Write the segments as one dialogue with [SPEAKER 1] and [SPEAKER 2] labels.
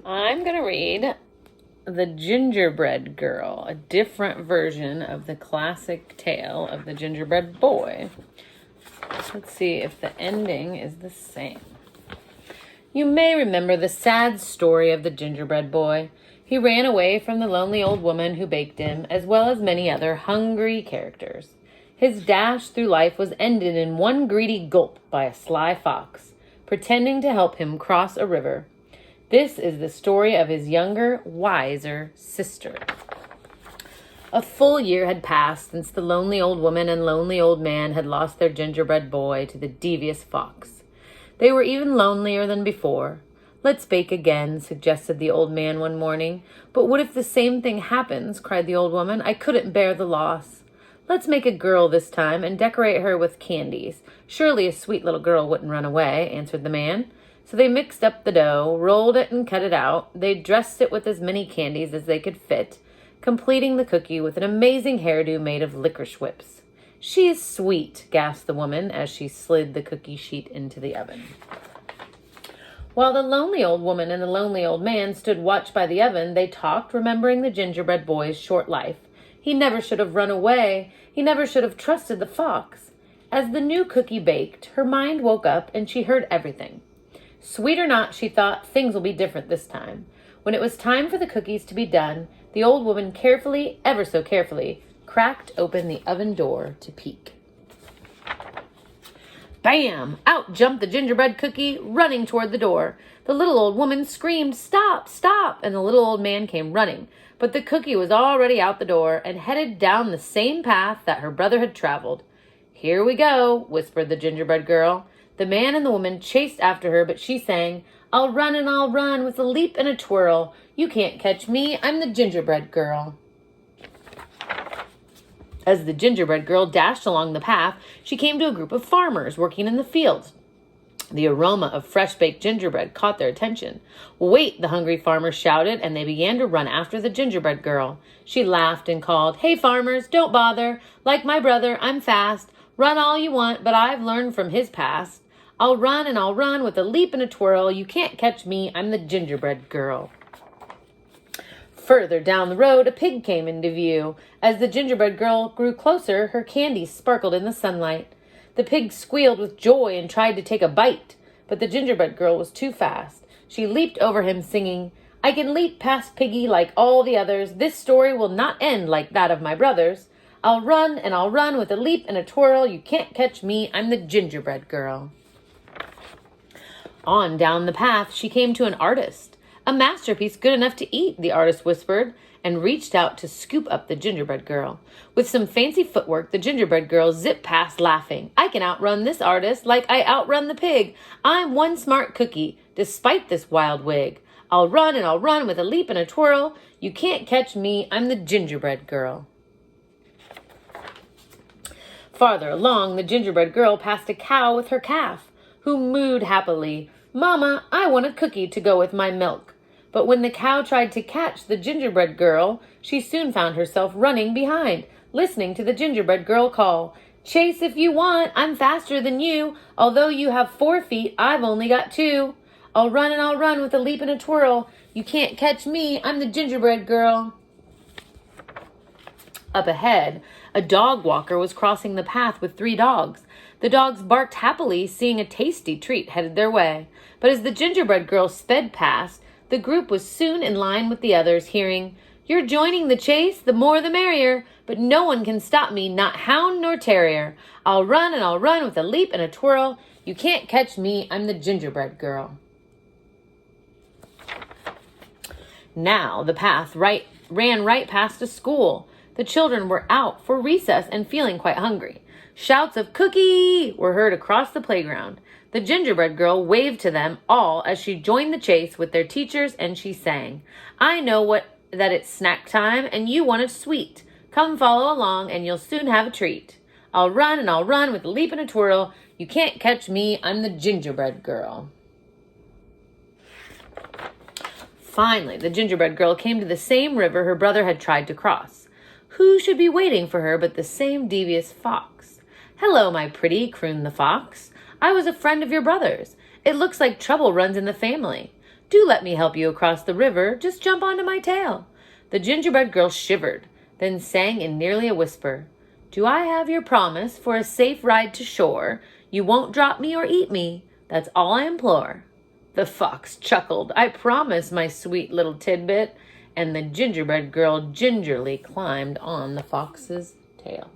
[SPEAKER 1] I'm going to read The Gingerbread Girl, a different version of the classic tale of the gingerbread boy. Let's see if the ending is the same. You may remember the sad story of the gingerbread boy. He ran away from the lonely old woman who baked him, as well as many other hungry characters. His dash through life was ended in one greedy gulp by a sly fox, pretending to help him cross a river. This is the story of his younger, wiser sister. A full year had passed since the lonely old woman and lonely old man had lost their gingerbread boy to the devious fox. They were even lonelier than before. "Let's bake again," suggested the old man one morning. "But what if the same thing happens?" cried the old woman. "I couldn't bear the loss." "Let's make a girl this time and decorate her with candies. Surely a sweet little girl wouldn't run away," answered the man. So they mixed up the dough, rolled it and cut it out. They dressed it with as many candies as they could fit, completing the cookie with an amazing hairdo made of licorice whips. "She is sweet," gasped the woman as she slid the cookie sheet into the oven. While the lonely old woman and the lonely old man stood watch by the oven, they talked, remembering the gingerbread boy's short life. He never should have run away. He never should have trusted the fox. As the new cookie baked, her mind woke up and she heard everything. Sweet or not, she thought, things will be different this time. When it was time for the cookies to be done, the old woman carefully, ever so carefully, cracked open the oven door to peek. Bam! Out jumped the gingerbread cookie, running toward the door. The little old woman screamed, "Stop! Stop!" and the little old man came running. But the cookie was already out the door and headed down the same path that her brother had traveled. "Here we go," whispered the gingerbread girl. The man and the woman chased after her, but she sang, "I'll run and I'll run with a leap and a twirl. You can't catch me, I'm the gingerbread girl." As the gingerbread girl dashed along the path, she came to a group of farmers working in the fields. The aroma of fresh-baked gingerbread caught their attention. "Wait," the hungry farmers shouted, and they began to run after the gingerbread girl. She laughed and called, "Hey, farmers, don't bother. Like my brother, I'm fast. Run all you want, but I've learned from his past. I'll run and I'll run with a leap and a twirl. You can't catch me, I'm the gingerbread girl." Further down the road, a pig came into view. As the gingerbread girl grew closer, her candy sparkled in the sunlight. The pig squealed with joy and tried to take a bite, but the gingerbread girl was too fast. She leaped over him, singing, "I can leap past Piggy like all the others. This story will not end like that of my brothers. I'll run and I'll run with a leap and a twirl. You can't catch me, I'm the gingerbread girl." On down the path, she came to an artist. "A masterpiece good enough to eat," the artist whispered, and reached out to scoop up the gingerbread girl. With some fancy footwork, the gingerbread girl zipped past laughing. "I can outrun this artist like I outrun the pig. I'm one smart cookie, despite this wild wig. I'll run and I'll run with a leap and a twirl. You can't catch me, I'm the gingerbread girl." Farther along, the gingerbread girl passed a cow with her calf, who mooed happily, "Mama, I want a cookie to go with my milk." But when the cow tried to catch the gingerbread girl, she soon found herself running behind, listening to the gingerbread girl call, "Chase if you want, I'm faster than you. Although you have 4 feet, I've only got 2. I'll run and I'll run with a leap and a twirl. You can't catch me, I'm the gingerbread girl." Up ahead, a dog walker was crossing the path with 3 dogs. The dogs barked happily, seeing a tasty treat headed their way. But as the gingerbread girl sped past, the group was soon in line with the others, hearing, "You're joining the chase, the more the merrier. But no one can stop me, not hound nor terrier. I'll run and I'll run with a leap and a twirl. You can't catch me, I'm the gingerbread girl." Now the path ran right past a school. The children were out for recess and feeling quite hungry. Shouts of "Cookie!" were heard across the playground. The gingerbread girl waved to them all as she joined the chase with their teachers, and she sang, "I know that it's snack time and you want a sweet. Come follow along and you'll soon have a treat. I'll run and I'll run with a leap and a twirl. You can't catch me, I'm the gingerbread girl." Finally, the gingerbread girl came to the same river her brother had tried to cross. Who should be waiting for her but the same devious fox? "Hello, my pretty," crooned the fox. "I was a friend of your brother's. It looks like trouble runs in the family. Do let me help you across the river. Just jump onto my tail." The gingerbread girl shivered, then sang in nearly a whisper, "Do I have your promise for a safe ride to shore? You won't drop me or eat me. That's all I implore." The fox chuckled. "I promise, my sweet little tidbit." And the gingerbread girl gingerly climbed on the fox's tail.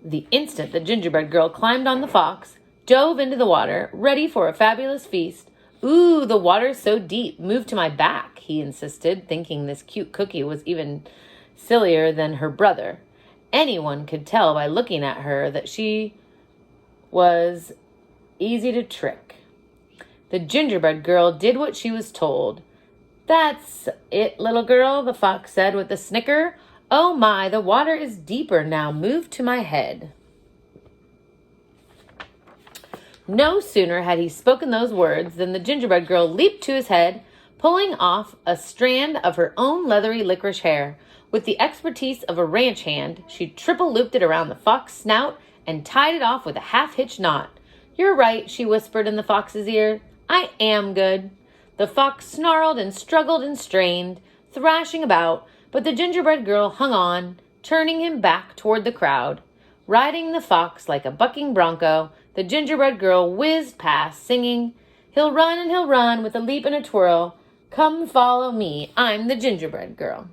[SPEAKER 1] The instant the gingerbread girl climbed on the fox, dove into the water, ready for a fabulous feast. "Ooh, the water's so deep. Move to my back," he insisted, thinking this cute cookie was even sillier than her brother. Anyone could tell by looking at her that she was easy to trick. The gingerbread girl did what she was told. "That's it, little girl," the fox said with a snicker. "Oh my, the water is deeper now. Move to my head." No sooner had he spoken those words than the gingerbread girl leaped to his head, pulling off a strand of her own leathery licorice hair. With the expertise of a ranch hand, she triple-looped it around the fox's snout and tied it off with a half-hitch knot. "You're right," she whispered in the fox's ear. "I am good." The fox snarled and struggled and strained, thrashing about, but the gingerbread girl hung on, turning him back toward the crowd. Riding the fox like a bucking bronco, the gingerbread girl whizzed past, singing, he'll run with a leap and a twirl. Come follow me, I'm the gingerbread girl."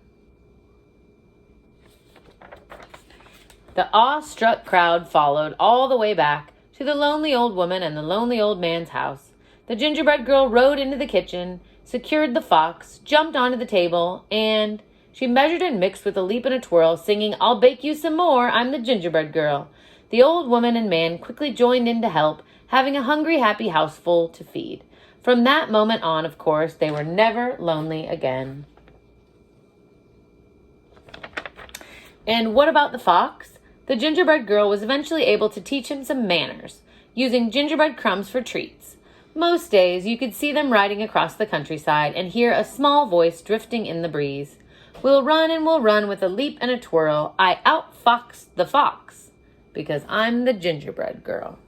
[SPEAKER 1] The awe-struck crowd followed all the way back to the lonely old woman and the lonely old man's house. The gingerbread girl rode into the kitchen, secured the fox, jumped onto the table, and she measured and mixed with a leap and a twirl, singing, "I'll bake you some more, I'm the gingerbread girl." The old woman and man quickly joined in to help, having a hungry, happy houseful to feed. From that moment on, of course, they were never lonely again. And what about the fox? The gingerbread girl was eventually able to teach him some manners, using gingerbread crumbs for treats. Most days, you could see them riding across the countryside and hear a small voice drifting in the breeze. We'll run with a leap and a twirl. I outfoxed the fox because I'm the gingerbread girl."